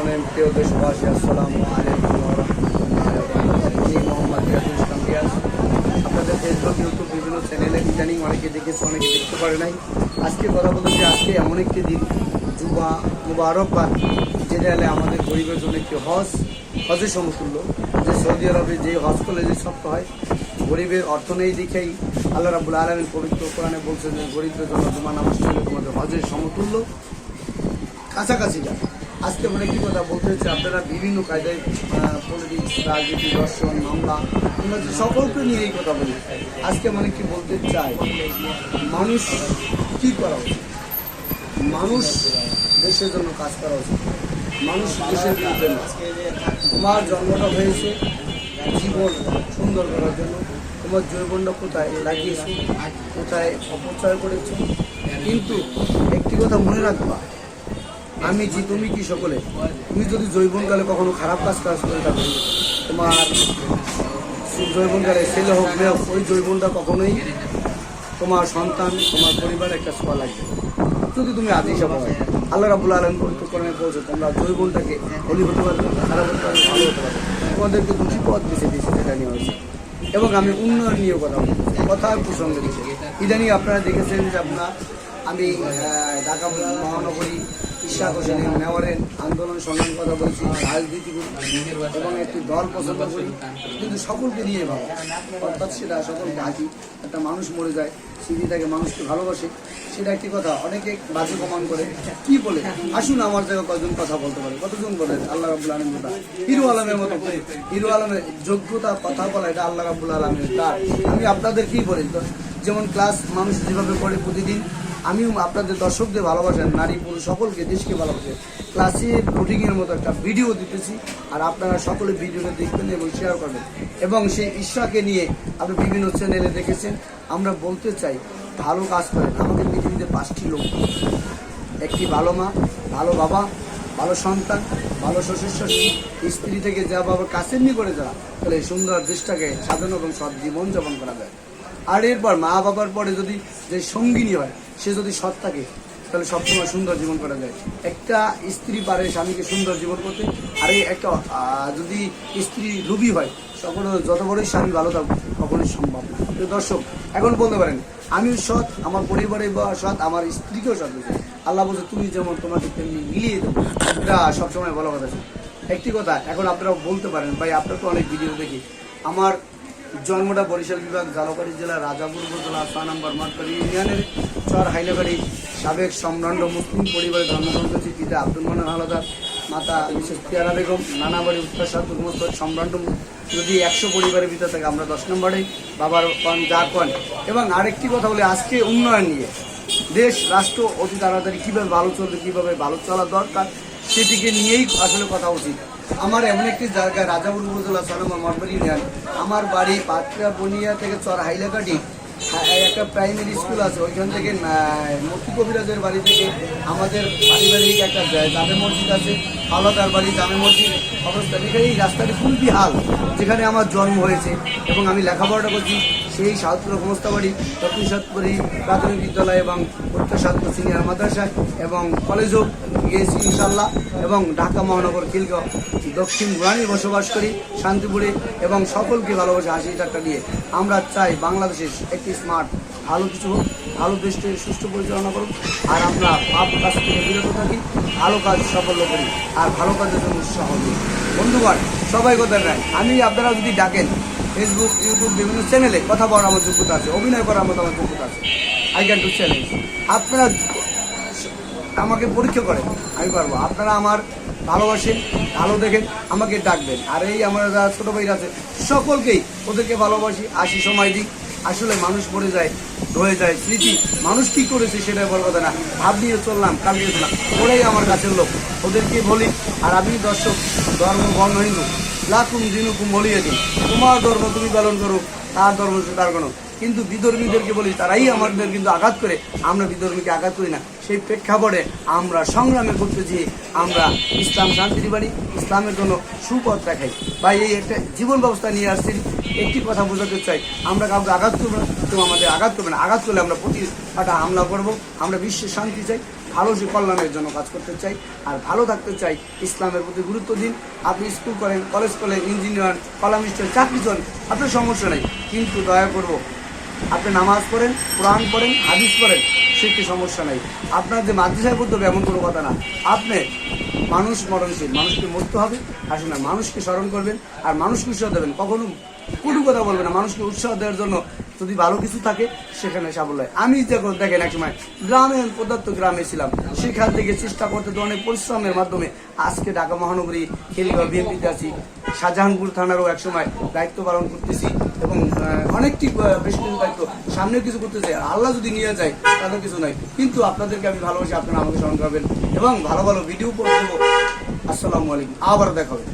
আলাইকুম প্রিয় দেশবাসী, আসসালামু আলাইকুম ওয়া রাহমাতুল্লাহি ওয়া বারাকাতুহু। আমি মোহাম্মদ রিয়াজুল ইসলাম রিয়াজ। আপনাদের ফেসবুক, ইউটিউব বিভিন্ন চ্যানেলে ইদানিং অনেকে দেখেছে, অনেকে দেখতে পারে নাই। আজকে কথা বলতে আজকে এমন একটি দিন, জুমা মুবারকবাদ, যেটা হলে আমাদের গরিবের জন্য একটি হজের সমতুল্য। যে সৌদি আরবে যে হজ করলে যে সব হয়, গরিবের অর্থ নেই দেখেই আল্লাহ রাব্বুল আলামিন পবিত্র কোরআনে বলছেন যে গরিবদের জন্য জুমা নামাজ পড়লে তোমাদের হজের সমতুল্য, কাছাকাছি যায়। আজকে মানে কি কথা বলতে হচ্ছে, আপনারা বিভিন্ন কায়দায় পলিটিক্স, রাজনীতি, দর্শন, মামলা, আমরা যে সকলকে নিয়ে এই কথা বলি। আজকে মানে কি বলতে চাই, মানুষ কি করা উচিত, মানুষ দেশের জন্য কাজ করা উচিত, মানুষ দেশের বিরুদ্ধে না। তোমার জন্মটা হয়েছে জীবন সুন্দর করার জন্য, তোমার জৈবনটা কোথায় লাগিয়েছ, কোথায় অপচয় করেছ। কিন্তু একটি কথা মনে রাখবা, আমি যে তুমি কি সকলে, তুমি যদি জৈবনকালে কখনো খারাপ কাজ করে থাকো, তোমার জৈবনকালে ছেলে হোক মেয়ে হোক, ওই জৈবনটা কখনোই তোমার সন্তান, তোমার পরিবার একটা ছোঁয়া লাগবে যদি তুমি আদি হিসাবে হয়। আল্লাহ রাব্বুল আলামিন পবিত্র কোরআনে বলছে, তোমরা জৈবনটাকে হলি হতে পারবে, খারাপ হতে পারবে, ভালো হতে পারবে। তোমাদেরকে দুটি পথ বেছে দিয়েছে, যেটা নিয়ে হয়েছে। এবং আমি উন্নয়ন নিয়ে কথা প্রসঙ্গে দিচ্ছি। ইদানিং আপনারা দেখেছেন যে আমি ঢাকা মহানগরী ইশাক হোসেনের মেয়রের আন্দোলন সংগ্রাম কথা বলছি, রাজনীতি করি এবং একটি দল পছন্দ করি, কিন্তু সকলকে নিয়ে ভালো, অর্থাৎ সেটা সকলকে হাঁটি। একটা মানুষ মরে যায়, সিঁড়ি থেকে মানুষকে ভালোবাসে, সেটা একটি কথা। অনেকে বাজে প্রমাণ করে কি বলে, আসুন আমার জায়গায় কয়জন কথা বলতে পারে, কতজন বলে আল্লাহ রাব্বুল আলামিন কথা, হিরো আলমের মতো হিরো আলমের যোগ্যতা কথা বলা, এটা আল্লাহ রাব্বুল আলামিনের কাজ। আমি আপনাদের কি বলি, যেমন ক্লাস মানুষ যেভাবে করে প্রতিদিন, আমিও আপনাদের দর্শকদের ভালোবাসেন, নারী পুরুষ সকলকে, দেশকে ভালোবাসেন, ক্লাসে রুটিনের মতো একটা ভিডিও দিতেছি, আর আপনারা সকলে ভিডিওটা দেখবেন এবং শেয়ার করবেন। এবং সেই ঈশ্বরকে নিয়ে আপনি বিভিন্ন চ্যানেলে দেখেছেন। আমরা বলতে চাই, ভালো কাজ করেন। আমাদের পৃথিবীতে 5টি লোক, একটি ভালো মা, ভালো বাবা, ভালো সন্তান, ভালো শ্বশুর শাশুড়ি, স্ত্রী থেকে যা বাবার কাছের নিয়ে করে যারা, তাহলে এই সুন্দর দেশটাকে সাজানো এবং সৎ জীবনযাপন করা যায়। আর এরপর মা বাবার পরে যদি যে সঙ্গিনী হয়, সে যদি সৎ থাকে, তাহলে সবসময় সুন্দর জীবন করা যায়। একটা স্ত্রী পারে স্বামীকে সুন্দর জীবন করতে, আর এই একটা যদি স্ত্রী লোভী হয়, সকলে যত বড়ই স্বামী ভালো থাকবে কখনোই সম্ভব না। দর্শক, এখন বলতে পারেন আমিও সৎ, আমার পরিবারে সৎ, আমার স্ত্রীকেও সৎ হয়েছে। আল্লাহ বলছে তুমি যেমন তোমাকে তেমনি মিলিয়ে দেবো, এটা সবসময় বলা কথা। একটি কথা এখন আপনারা বলতে পারেন, ভাই আপনার তো অনেক ভিডিও দেখি, আমার জন্মটা বরিশাল বিভাগ, জালকাঠি জেলা, রাজাপুর উপজেলা, 6 নম্বর মাঠবাড়ি ইউনিয়নের চর হাইলাবাড়ি, সাবেক সম্রান্ত মুসলিম পরিবারে জন্মগ্রহণ করেছি। পিতা আব্দুল মান্নান হাওলাদার, মাতা মিসেস পিয়ারা বেগম, নানা বাড়ি উত্তর সাতুরমস্ত সম্রান্ত। যদি 100 পরিবারের ভিতর থেকে আমরা 10 নম্বরে, বাবার পান যা কন। এবং আরেকটি কথা বলে, আজকে উন্নয়ন নিয়ে দেশ রাষ্ট্র অতি তাড়াতাড়ি কীভাবে ভালো চলবে, কীভাবে ভালো চলা দরকার, সেটিকে নিয়েই আসলে কথা উচিত। আমার এমন একটি জায়গায়, রাজাপুর উপজেলা, 6 নম্বর মাঠবাড়ি ইউনিয়ন, আমার বাড়ি পাটরা বনিয়া থেকে চর হাইলাকাঠি একটা প্রাইমারি স্কুল আছে, ওইখান থেকে মুফতি কবিরাজের বাড়ি থেকে আমাদের পারিবারিক একটা জামে মসজিদ আছে, হাওলাদার বাড়ি জামে মসজিদ অবস্থান। এখানে এই রাস্তাটি খুবই হাল, যেখানে আমার জন্ম হয়েছে এবং আমি লেখাপড়াটা করছি সেই সাতপুর গোমস্তাবাড়ি দক্ষিণ সাতপুরি প্রাথমিক বিদ্যালয় এবং উত্তর সাতপুর সিনিয়র মাদ্রাসায় এবং কলেজও গিয়েছি ইনশাল্লাহ। এবং ঢাকা মহানগর খিলগাঁও দক্ষিণ গুরানি বসবাস করি, শান্তিপুরে, এবং সকলকে ভালোবাসে হাসি ঠাট্টা দিয়ে। আমরা চাই বাংলাদেশের একটি স্মার্ট ভালো কিছু হোক, ভালো দেশকে সুষ্ঠু পরিচালনা করুক, আর আমরা পাপ কাজ থেকে বিরত থাকি, ভালো কাজ সাফল্য করি, আর ভালো কাজের জন্য উৎসাহ দিই। বন্ধুগণ, সবাই কথা নেয়, আমি আপনারা যদি ডাকেন ফেসবুক, ইউটিউব বিভিন্ন চ্যানেলে কথা বলার আমার যোগ্যতা আছে, অভিনয় করার মতো আমার যোগ্যতা আছে, আই ক্যান টু চ্যালেঞ্জ। আপনারা আমাকে পরীক্ষা করেন, আমি পারবো। আপনারা আমার ভালোবাসেন, ভালো দেখেন, আমাকে ডাকবেন। আর এই আমার যারা ছোটো ভাইরা আছে সকলকেই, ওদেরকে ভালোবাসি, আসি সময় দিই। আসলে মানুষ মরে যায়, রয়ে যায় স্মৃতি, মানুষ কী করেছে সেটাই বড় কথা না। ভাব নিয়ে চললাম, কালকে চললাম, ওরাই আমার কাছের লোক, ওদেরকে বলি। আর আমি দর্শক, ধর্ম বর্ণ হিন্দু, লাকুম দিনুকুম বলিয়ে দিন, তোমার ধর্ম তুমি পালন করো, তার ধর্ম তার কোনো। কিন্তু বিধর্মীদেরকে বলি, তারাই আমাদের কিন্তু আঘাত করে, আমরা বিধর্মীকে আঘাত করি না। সেই প্রেক্ষাপটে আমরা সংগ্রামে করতে যেয়ে আমরা ইসলাম শান্তির বাড়ি, ইসলামের জন্য সুপথ দেখাই। বা এই একটা জীবন ব্যবস্থা নিয়ে আসছি। একটি কথা বোঝাতে চাই, আমরা কাউকে আঘাত করবো না, কেউ আমাদের আঘাত করবে না। আঘাত করলে আমরা প্রতি হামলা করবো। আমরা বিশ্বের শান্তি চাই, ভালো কল্যাণের জন্য কাজ করতে চাই আর ভালো থাকতে চাই। ইসলামের প্রতি গুরুত্ব দিন। আপনি স্কুল করেন, কলেজ করেন, ইঞ্জিনিয়ার, কলামিস্ট, চাকরি করেন, আপনার সমস্যা নেই, কিন্তু দয়া করবো আপনি নামাজ পড়েন, কোরআন পড়েন, হাদিস পড়েন, সেটি সমস্যা নাই। আপনার যে মাদ্রাসায় পড়তে হবে এমন কোনো কথা না। আপনি মানুষ মরণশীল, মানুষকে মরতে হবে, আসলে না মানুষকে স্মরণ করবেন আর মানুষকে উৎসাহ দেবেন। কখনো কোনো কথা বলবেন না, মানুষকে উৎসাহ দেওয়ার জন্য যদি ভালো কিছু থাকে সেখানে সাফল্য হয়। আমি যখন দেখেন এক সময় গ্রামে, পদার্থ গ্রামে ছিলাম, সেখান থেকে চেষ্টা করতে তো অনেক পরিশ্রমের মাধ্যমে আজকে ঢাকা মহানগরী খেলিগড় বিএনপিতে আছি। শাহজাহানপুর থানারও এক সময় দায়িত্ব পালন করতেছি এবং অনেকটি বেশ কিছু দায়িত্ব সামনেও কিছু করতে চাই। আল্লাহ যদি নিয়ে যায় তাদের কিছু নাই, কিন্তু আপনাদেরকে আমি ভালোবাসি, আপনারা আমাকে স্মরণ করবেন এবং ভালো ভালো ভিডিও করে দেবো। আসসালামু আলাইকুম, আবার দেখা হবে।